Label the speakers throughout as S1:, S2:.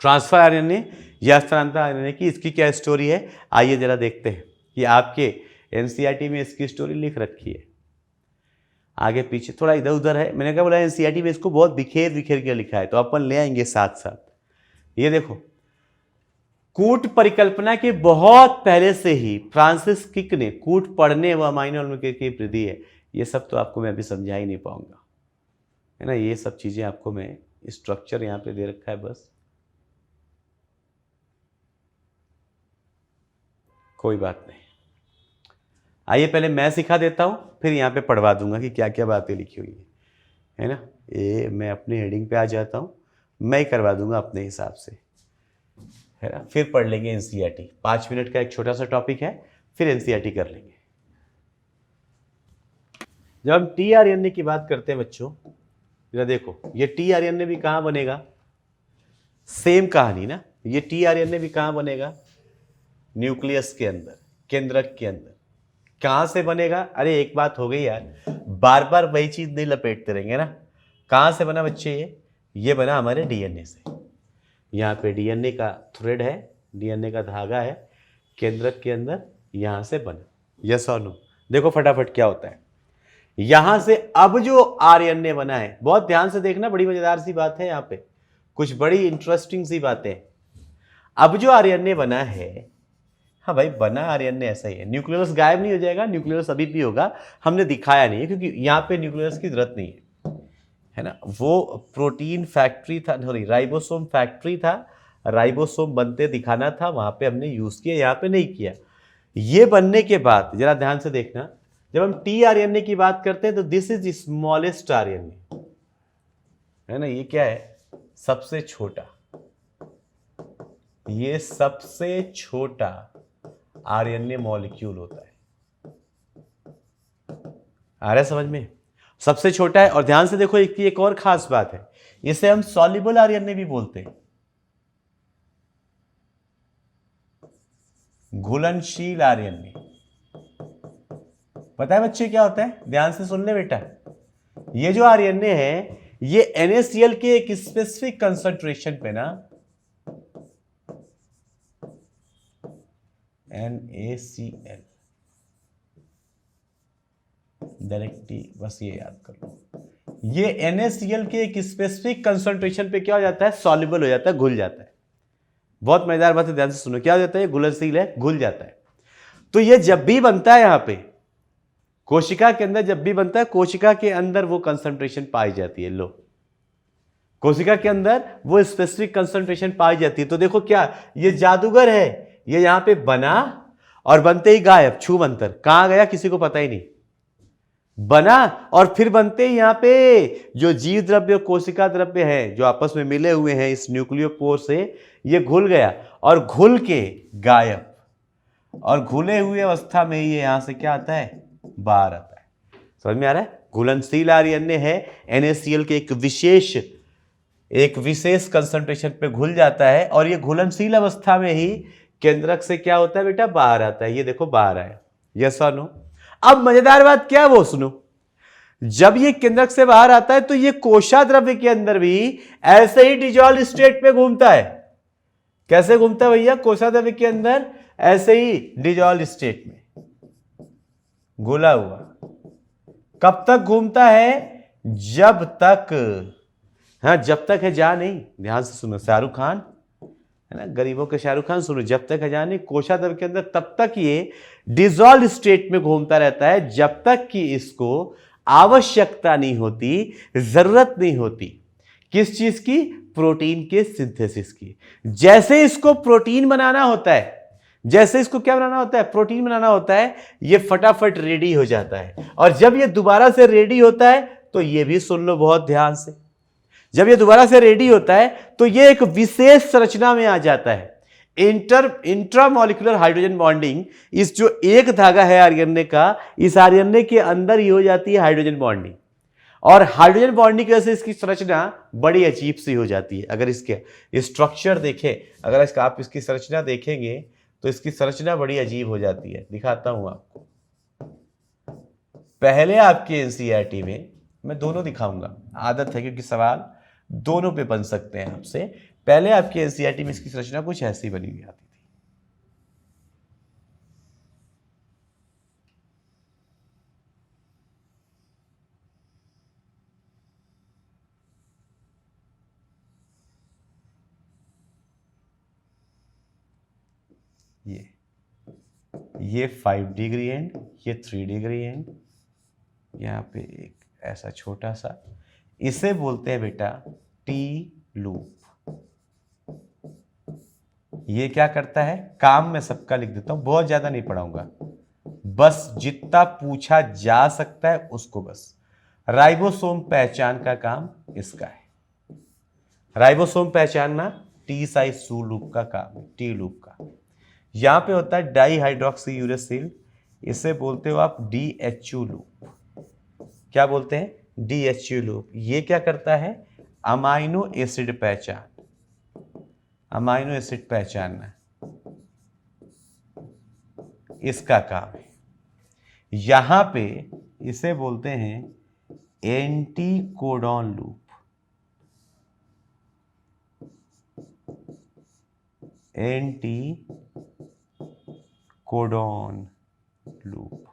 S1: Transfer RNA या स्थानांतरण RNA की इसकी क्या स्टोरी है, आइए जरा देखते हैं कि आपके एनसीईआरटी में इसकी स्टोरी लिख रखी है। आगे पीछे थोड़ा इधर उधर है, मैंने क्या बोला एनसीईआरटी में इसको बहुत बिखेर बिखेर के लिखा है, तो अपन ले आएंगे साथ साथ। ये देखो, कूट परिकल्पना के बहुत पहले से ही फ्रांसिस क्रिक ने कूट पढ़ने व अमाइनो एसिड की वृद्धि है, ये सब तो आपको मैं अभी समझा ही नहीं पाऊंगा, है ना। ये सब चीजें आपको मैं स्ट्रक्चर यहां पे दे रखा है बस, कोई बात नहीं। आइए पहले मैं सिखा देता हूं, फिर यहां पे पढ़वा दूंगा कि क्या क्या बातें लिखी हुई है ना। ये मैं अपने हेडिंग पे आ जाता हूं, मैं ही करवा दूंगा अपने हिसाब से, है ना। फिर पढ़ लेंगे एनसीईआरटी, 5 मिनट का एक छोटा सा टॉपिक है, फिर एनसीईआरटी कर लेंगे। जब हम टीआरएनए की बात करते हैं बच्चों, जरा देखो ये टीआरएनए भी कहां बनेगा, सेम कहानी ना। ये टीआरएनए भी कहां बनेगा, न्यूक्लियस के अंदर, केंद्रक के अंदर। कहां से बनेगा, अरे एक बात हो गई यार, बार बार वही चीज नहीं लपेटते रहेंगे ना। कहां से बना बच्चे, ये बना हमारे डीएनए से। यहाँ पे डीएनए का थ्रेड है, डीएनए का धागा है केंद्रक के अंदर, यहां से बना। यस और नो, देखो फटाफट क्या होता है। यहां से अब जो आरएनए बना है, बहुत ध्यान से देखना, बड़ी मजेदार सी बात है यहाँ पे, कुछ बड़ी इंटरेस्टिंग सी बातें। अब जो आरएनए बना है, हाँ भाई बना आरएनए ऐसा ही है, न्यूक्लियस गायब नहीं हो जाएगा, न्यूक्लियस अभी भी होगा, हमने दिखाया नहीं है क्योंकि यहाँ पे न्यूक्लियस की जरूरत नहीं है ना। वो प्रोटीन फैक्ट्री था, सॉरी राइबोसोम फैक्ट्री था, राइबोसोम बनते दिखाना था, वहां पे हमने यूज किया, यहाँ पे नहीं किया। ये बनने के बाद जरा ध्यान से देखना, जब हम टीआरएनए की बात करते हैं तो दिस इज स्मॉलेस्ट आरएनए, है ना। ये क्या है, सबसे छोटा, ये सबसे छोटा आरएनए मॉलिक्यूल होता है। आ रहा है समझ में, सबसे छोटा है। और ध्यान से देखो एक और खास बात है, इसे हम सॉल्युबल आरएनए भी बोलते हैं, घुलनशील आरएनए। पता है बच्चे क्या होता है, ध्यान से सुन ले बेटा। ये जो आरएनए है, ये NaCl के एक स्पेसिफिक कंसंट्रेशन पे ना, NaCl डायरेक्टली, बस ये याद कर लो, ये NaCl के एक स्पेसिफिक कंसंट्रेशन पे क्या हो जाता है, सॉल्युबल हो जाता है, घुल जाता है। बहुत मजेदार बात है, ध्यान से सुनो, क्या हो जाता है, घुलनशील है, घुल जाता है। तो ये जब भी बनता है यहां पे कोशिका के अंदर, जब भी बनता है कोशिका के अंदर वो कंसंट्रेशन पाई जाती है। लो, कोशिका के अंदर वो स्पेसिफिक कंसंट्रेशन पाई जाती है। तो देखो क्या, ये जादूगर है, ये यहां पे बना और बनते ही गायब, छूम अंतर, कहां गया किसी को पता ही नहीं, बना और फिर बनते ही यहां पे जो जीव द्रव्य कोशिका द्रव्य है जो आपस में मिले हुए हैं इस न्यूक्लियोपोर से, ये घुल गया और घुल के गायब, और घुले हुए अवस्था में ये यहां से क्या आता है, बाहर आता है। समझ में आ रहा है, घुलनशील आरएनए है, NaCl के एक विशेष कंसंट्रेशन पे घुल जाता है, और ये घुलनशील अवस्था में ही केंद्रक से क्या होता है बेटा, बाहर आता है। ये देखो बाहर आया, यस और नो। अब मजेदार बात क्या है वो सुनो, जब ये केंद्रक से बाहर आता है तो ये कोशा द्रव्य के अंदर भी ऐसे ही डिजॉल्व स्टेट पे घूमता है। कैसे घूमता है भैया, कोशा द्रव्य के अंदर ऐसे ही डिजॉल्व स्टेट में घुला हुआ। कब तक घूमता है, जब तक, हाँ जब तक है जा नहीं, ध्यान से सुनो, शाहरुख खान है ना, गरीबों के शाहरुख खान, सुनो, जब तक है जा नहीं, कोशाद्रव्य के अंदर तब तक ये डिजॉल्व स्टेट में घूमता रहता है, जब तक कि इसको आवश्यकता नहीं होती, जरूरत नहीं होती, किस चीज की, प्रोटीन के सिंथेसिस की। जैसे इसको प्रोटीन बनाना होता है, जैसे इसको क्या बनाना होता है, प्रोटीन बनाना होता है, ये फटाफट रेडी हो जाता है। और जब ये दोबारा से रेडी होता है, तो ये भी सुन लो बहुत ध्यान से, जब ये दोबारा से रेडी होता है तो ये एक विशेष संरचना में आ जाता है, इंट्रामॉलिक्यूलर हाइड्रोजन बॉन्डिंग। इस जो एक धागा है आरएनए का, इस आरएनए के अंदर ही हो जाती है हाइड्रोजन बॉन्डिंग, और हाइड्रोजन बॉन्डिंग की वजह से इसकी संरचना बड़ी अजीब सी हो जाती है। अगर इसके स्ट्रक्चर देखें, अगर आप इसकी संरचना देखेंगे तो इसकी संरचना बड़ी अजीब हो जाती है। दिखाता हूं आपको, पहले आपके एनसीईआरटी में मैं दोनों दिखाऊंगा, आदत है क्योंकि सवाल दोनों पे बन सकते हैं आपसे। पहले आपके एनसीईआरटी में इसकी संरचना कुछ ऐसी बनी हुई आती थी। ये 5 डिग्री एंड, ये 3 डिग्री एंड, यहाँ पे एक ऐसा छोटा सा, इसे बोलते हैं बेटा टी लूप। ये क्या करता है, काम मैं सबका लिख देता हूं, बहुत ज्यादा नहीं पढ़ाऊंगा, बस जितना पूछा जा सकता है उसको। बस राइबोसोम पहचान का काम इसका है, राइबोसोम पहचानना टी साइज लूप का काम है, टी लूप का। यहां पे होता है डाई हाइड्रोक्सी यूरेसिल, इसे बोलते हो आप DHU लूप। क्या बोलते हैं, DHU लूप। ये क्या करता है, अमाइनो एसिड पहचान, अमाइनो एसिड पहचानना इसका काम है। यहां पे इसे बोलते हैं anti codon loop, anti codon loop.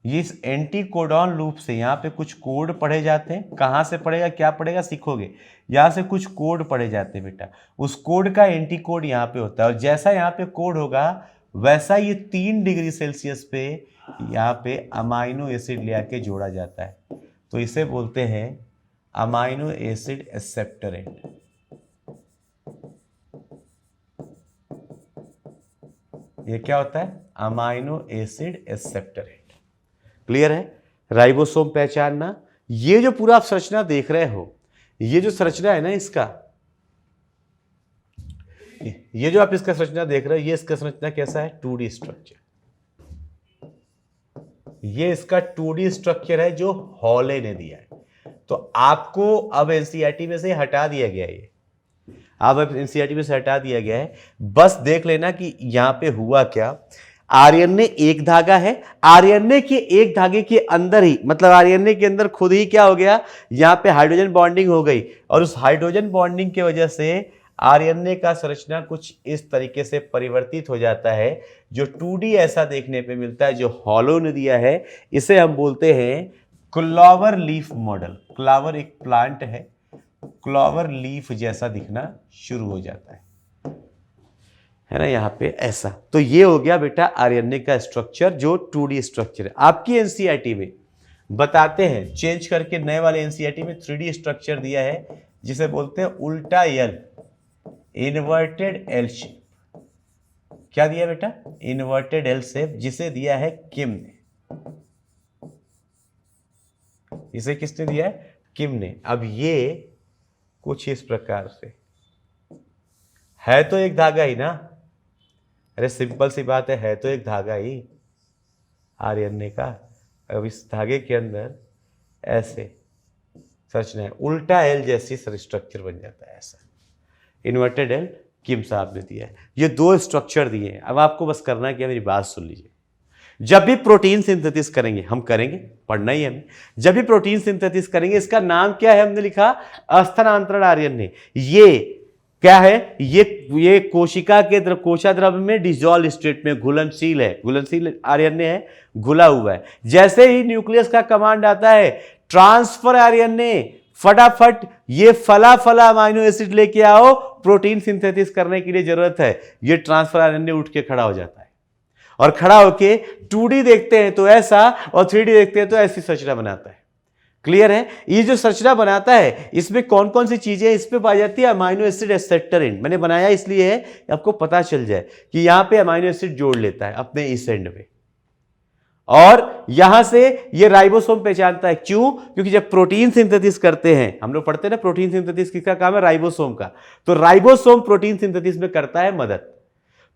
S1: इस एंटी कोडॉन लूप से यहां पे कुछ कोड पढ़े जाते हैं। कहां से पढ़ेगा, क्या पढ़ेगा, सीखोगे। यहां से कुछ कोड पढ़े जाते हैं बेटा, उस कोड का एंटी कोड यहां पे होता है, और जैसा यहां पे कोड होगा वैसा ये 3 डिग्री सेल्सियस पे यहां पे अमाइनो एसिड ले आके जोड़ा जाता है। तो इसे बोलते हैं अमाइनो एसिड एक्सेप्टरेंट। ये क्या होता है, अमाइनो एसिड एक्सेप्टरेंट। क्लियर है, राइबोसोम पहचानना। ये जो पूरा आप संरचना देख रहे हो, ये जो संरचना है ना इसका, ये जो आप इसका संरचना देख रहे हो, ये इसका संरचना कैसा है, 2D स्ट्रक्चर। ये इसका 2D स्ट्रक्चर है जो हॉले ने दिया है। तो आपको अब एनसीईआरटी में से हटा दिया गया है, ये अब एनसीईआरटी में से हटा दिया गया है। बस देख लेना कि यहां पे हुआ क्या। आरएनए एक धागा है, आरएनए के एक धागे के अंदर ही, मतलब आरएनए के अंदर खुद ही क्या हो गया, यहां पे हाइड्रोजन बॉन्डिंग हो गई, और उस हाइड्रोजन बॉन्डिंग की वजह से आरएनए का संरचना कुछ इस तरीके से परिवर्तित हो जाता है, जो 2D ऐसा देखने पे मिलता है, जो हॉलो ने दिया है। इसे हम बोलते हैं क्लॉवर लीफ मॉडल। क्लॉवर एक प्लांट है, क्लॉवर लीफ जैसा दिखना शुरू हो जाता है ना, यहां पे ऐसा। तो ये हो गया बेटा आरएनए का स्ट्रक्चर, जो 2D स्ट्रक्चर है। आपकी एनसीईआरटी में बताते हैं, चेंज करके नए वाले एनसीईआरटी में 3D स्ट्रक्चर दिया है, जिसे बोलते हैं उल्टा एल, इन्वर्टेड एल शेप। क्या दिया बेटा, इन्वर्टेड एल शेप, जिसे दिया है किम ने। इसे किसने दिया है, किम ने। अब ये कुछ इस प्रकार से है, तो एक धागा ही ना, अरे सिंपल सी बात है तो एक धागा ही आरएनए का। अब इस धागे के अंदर ऐसे संरचना है, उल्टा एल जैसी स्ट्रक्चर बन जाता है, ऐसा इन्वर्टेड एल किम साहब ने दिया है। ये 2 स्ट्रक्चर दिए हैं। अब आपको बस करना है क्या, मेरी बात सुन लीजिए। जब भी प्रोटीन सिंथेसिस करेंगे, हम करेंगे, पढ़ना ही हमें, जब भी प्रोटीन सिंथेसिस करेंगे, इसका नाम क्या है, हमने लिखा अस्थानांतरण आरएनए। ये क्या है, ये कोशिका के कोशा द्रव्य में डिसॉल्व स्टेट में घुलनशील है, घुलनशील आरएनए है, घुला हुआ है। जैसे ही न्यूक्लियस का कमांड आता है ट्रांसफर आरएनए, फटाफट ये फला अमाइनो एसिड लेके आओ, प्रोटीन सिंथेसिस करने के लिए जरूरत है। ये ट्रांसफर आरएनए उठ के खड़ा हो जाता है, और खड़ा होके 2D देखते हैं तो ऐसा, और 3D देखते हैं तो ऐसी संरचना बनाता है। क्लियर है, ये जो संरचना बनाता है, इसमें कौन कौन सी चीजें इस पे पाई जाती है, अमाइनो एसिड एक्सेप्टरेंट। मैंने बनाया इसलिए है आपको पता चल जाए कि यहां पे अमाइनो एसिड जोड़ लेता है अपने इस एंड पे, और यहां से ये राइबोसोम पहचानता है। क्यों, क्योंकि जब प्रोटीन सिंथेसिस करते हैं, हम लोग पढ़ते हैं ना प्रोटीन सिंथेसिस किसका काम है, राइबोसोम का। तो राइबोसोम प्रोटीन सिंथेसिस में करता है मदद।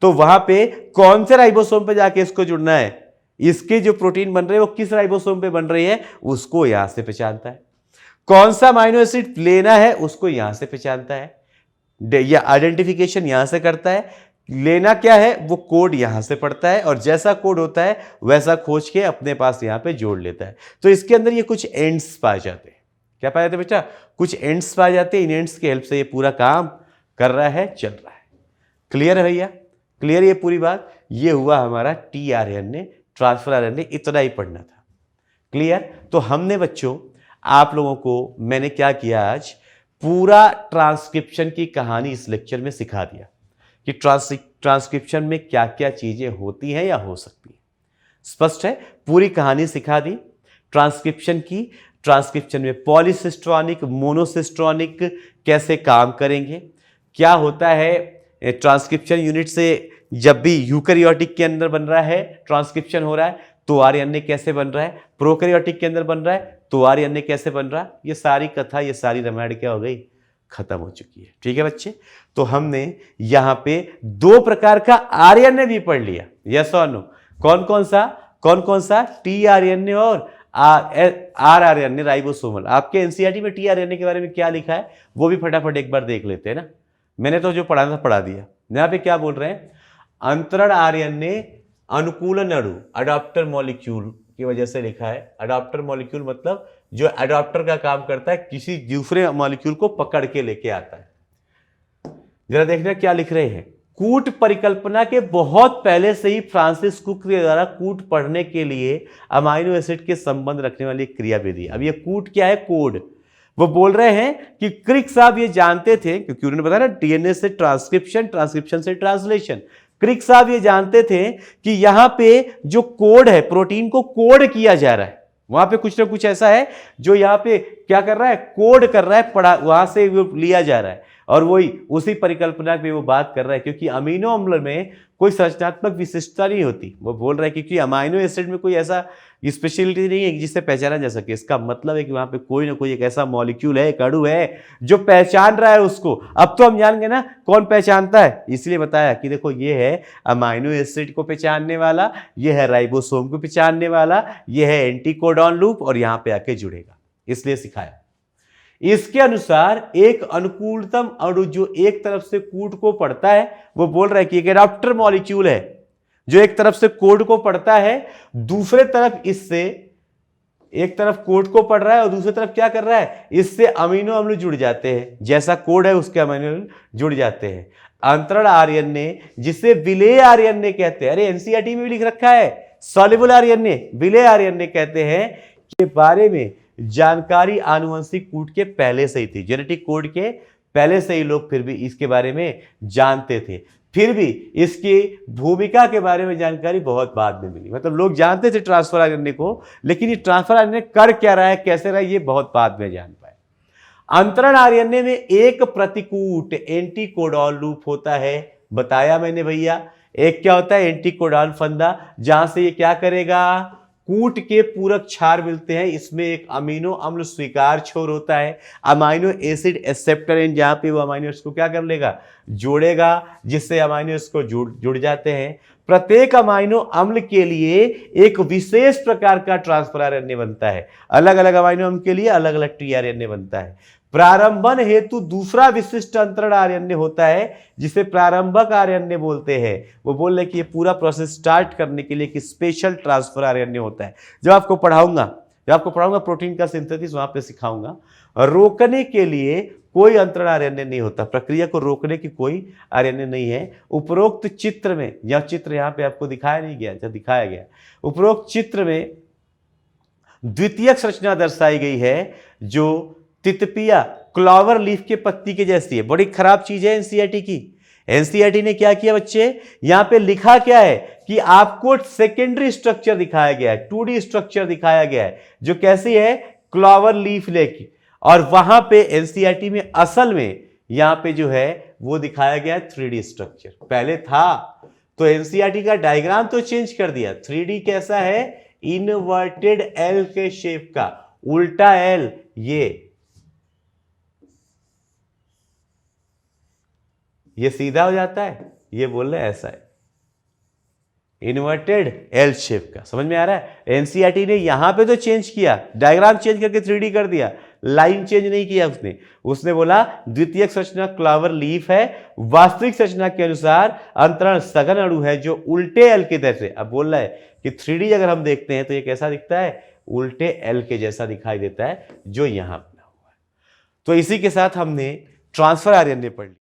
S1: तो वहां पे कौन से राइबोसोम पे जाके इसको जुड़ना है, इसके जो प्रोटीन बन रहे हैं वो किस राइबोसोम पे बन रही है, उसको यहां से पहचानता है। कौन सा अमाइनो एसिड लेना है, उसको यहां से पहचानता है, या आइडेंटिफिकेशन यहां से करता है। लेना क्या है, वो कोड यहां से पढ़ता है, और जैसा कोड होता है वैसा खोज के अपने पास यहां पे जोड़ लेता है। तो इसके अंदर ये कुछ एंड्स पाए जाते हैं। क्या पाए जाते हैं बेटा, कुछ एंड्स पाए जाते हैं, इन एंड्स की हेल्प से ये पूरा काम कर रहा है, चल रहा है। क्लियर है भैया? क्लियर ये पूरी बात? ये हुआ हमारा tRNA, ट्रांसफर आरएनए, इतना ही पढ़ना था। क्लियर? तो हमने बच्चों आप लोगों को मैंने क्या किया, आज पूरा ट्रांसक्रिप्शन की कहानी इस लेक्चर में सिखा दिया कि ट्रांसक्रिप्शन में क्या क्या चीजें होती हैं या हो सकती हैं। स्पष्ट है? पूरी कहानी सिखा दी ट्रांसक्रिप्शन की। ट्रांसक्रिप्शन में पॉलीसिस्ट्रॉनिक, मोनोसिस्ट्रॉनिक कैसे काम करेंगे, क्या होता है ट्रांसक्रिप्शन यूनिट से, जब भी यूकैरियोटिक के अंदर बन रहा है ट्रांसक्रिप्शन हो रहा है तो आरएनए कैसे बन रहा है, प्रोकैरियोटिक के अंदर बन रहा है तो आरएनए कैसे बन रहा है। ये सारी कथा, ये सारी रामायण क्या हो गई, खत्म हो चुकी है। ठीक है बच्चे? तो हमने यहां पे 2 प्रकार का आरएनए भी पढ़ लिया। यस और नो? कौन कौन सा? tRNA और rRNA, राइबोसोमल। आपके एनसीईआरटी में tRNA के बारे में क्या लिखा है वो भी फटाफट एक बार देख लेते हैं ना। मैंने तो जो पढ़ाना था पढ़ा दिया। यहां पे क्या बोल रहे हैं, अंतरण आरएनए अनुकूलन अणु, अडॉप्टर मॉलिक्यूल की वजह से लिखा है। अडॉप्टर मॉलिक्यूल मतलब जो अडॉप्टर का काम करता है, किसी दूसरे मॉलिक्यूल को पकड़ के लेके आता है। जरा देखना क्या लिख रहे हैं। कूट परिकल्पना के बहुत पहले से ही फ्रांसिस कुक के द्वारा कूट पढ़ने के लिए अमाइनो एसिड के संबंध रखने वाली क्रिया विधि। अब ये कूट क्या है, कोड। वो बोल रहे हैं कि क्रिक साहब ये जानते थे, क्योंकि उन्होंने बताया ना डीएनए से ट्रांसक्रिप्शन, ट्रांसक्रिप्शन से ट्रांसलेशन। क्रिक साहब ये जानते थे कि यहां पे जो कोड है, प्रोटीन को कोड किया जा रहा है, वहां पे कुछ ना कुछ ऐसा है जो यहां पे क्या कर रहा है, कोड कर रहा है, पढ़ा वहां से वो लिया जा रहा है। और वही उसी परिकल्पना पे वो बात कर रहा है, क्योंकि अमीनो अम्ल में कोई संरचनात्मक विशिष्टता नहीं होती। वो बोल रहा है क्योंकि अमाइनो एसिड में कोई ऐसा स्पेशलिटी नहीं है जिससे पहचाना जा सके। इसका मतलब है कि वहां पे कोई ना कोई एक ऐसा मॉलिक्यूल है, एक अणु है जो पहचान रहा है उसको। अब तो हम जान गए ना कौन पहचानता है, इसलिए बताया कि देखो ये है अमाइनो एसिड को पहचानने वाला, ये है राइबोसोम को पहचानने वाला, ये है एंटीकोडॉन लूप, और यहां पे आके जुड़ेगा, इसलिए सिखाया। इसके अनुसार एक अनुकूलतम अणु जो एक तरफ से कूट को पढ़ता है, वो बोल रहा है कि एक एडाप्टर मॉलिक्यूल है जो एक तरफ से कोड को पढ़ता है, दूसरे तरफ इससे, एक तरफ कोड को पढ़ रहा है और दूसरी तरफ क्या कर रहा है, इससे अमीनो अम्ल जुड़ जाते हैं, जैसा कोड है उसके अमीनो अम्ल जुड़ जाते हैं। अंतरण आरएनए जिसे विलेय आरएनए कहते हैं, अरे एनसीईआरटी में भी लिख रखा है सॉल्युबल आरएनए, विलेय आरएनए कहते हैं, के बारे में जानकारी आनुवंशिक कूट के पहले से ही थी। जेनेटिक कोड के पहले से ही लोग फिर भी इसके बारे में जानते थे, फिर भी इसकी भूमिका के बारे में जानकारी बहुत बाद में मिली। मतलब लोग जानते थे ट्रांसफर आरएनए को, लेकिन ये ट्रांसफर आरएनए कर क्या रहा है, कैसे रहा है, ये बहुत बाद में जान पाए। अंतरण आरएनए में एक प्रतिकूट एंटीकोडॉन लूप होता है, बताया मैंने भैया। एक क्या होता है, एंटीकोडॉन फंदा, जहां से ये क्या करेगा, कूट के पूरक क्षार मिलते हैं, इसमें एक अमीनो अम्ल स्वीकार छोर होता है, अमाइनो एसिड एक्सेप्टर एंड, जहां पे वो अमाइनो एसिड को क्या कर लेगा, जोड़ेगा, जिससे अमाइनो एसिड को जुड़ जाते हैं। प्रत्येक अमाइनो अम्ल के लिए एक विशेष प्रकार का ट्रांसफर आरएनए बनता है, अलग अलग अमाइनो अम्ल के लिए अलग अलग tRNA बनता है। प्रारंभन हेतु दूसरा विशिष्ट अंतरण आरएनए होता है जिसे प्रारंभक आरएनए बोलते हैं। वो बोल रहे कि ये पूरा प्रोसेस स्टार्ट करने के लिए एक स्पेशल ट्रांसफर आरएनए होता है। जब आपको पढ़ाऊंगा प्रोटीन का सिंथेसिस, वहां पे सिखाऊंगा। रोकने के लिए कोई अंतरण आरएनए नहीं होता, प्रक्रिया को रोकने की कोई आरएनए नहीं है। उपरोक्त चित्र में, यह चित्र यहाँ पे आपको दिखाया नहीं गया, जब दिखाया गया, उपरोक्त चित्र में द्वितीयक संरचना दर्शाई गई है जो तितपिया क्लॉवर लीफ के पत्ती के जैसी है। बड़ी खराब चीज है एनसीईआरटी की। एनसीईआरटी ने क्या किया बच्चे, यहां पे लिखा क्या है कि आपको सेकेंडरी स्ट्रक्चर दिखाया गया है, 2D स्ट्रक्चर दिखाया गया है, जो कैसी है, क्लॉवर लीफ लेके, और वहां पे एनसीईआरटी में असल में यहां पे जो है वो दिखाया गया है 3D स्ट्रक्चर। पहले था तो एनसीईआरटी का डायग्राम तो चेंज कर दिया। 3D कैसा है, इनवर्टेड एल के शेप का, उल्टा एल, ये सीधा हो जाता है, ये बोल रहे ऐसा है, इन्वर्टेड एल शेप का। समझ में आ रहा है? एनसीईआरटी ने यहां पे तो चेंज किया, डायग्राम चेंज करके 3D कर दिया, लाइन चेंज नहीं किया उसने बोला द्वितीयक संरचना क्लावर लीफ है, वास्तविक संरचना के अनुसार अंतरण सघन अणु है जो उल्टे एल के जैसे। अब बोल रहा है कि 3D अगर हम देखते हैं तो ये कैसा दिखता है, उल्टे एल के जैसा दिखाई देता है, जो यहां बना हुआ है। तो इसी के साथ हमने ट्रांसफर आरएनए पढ़ लिया।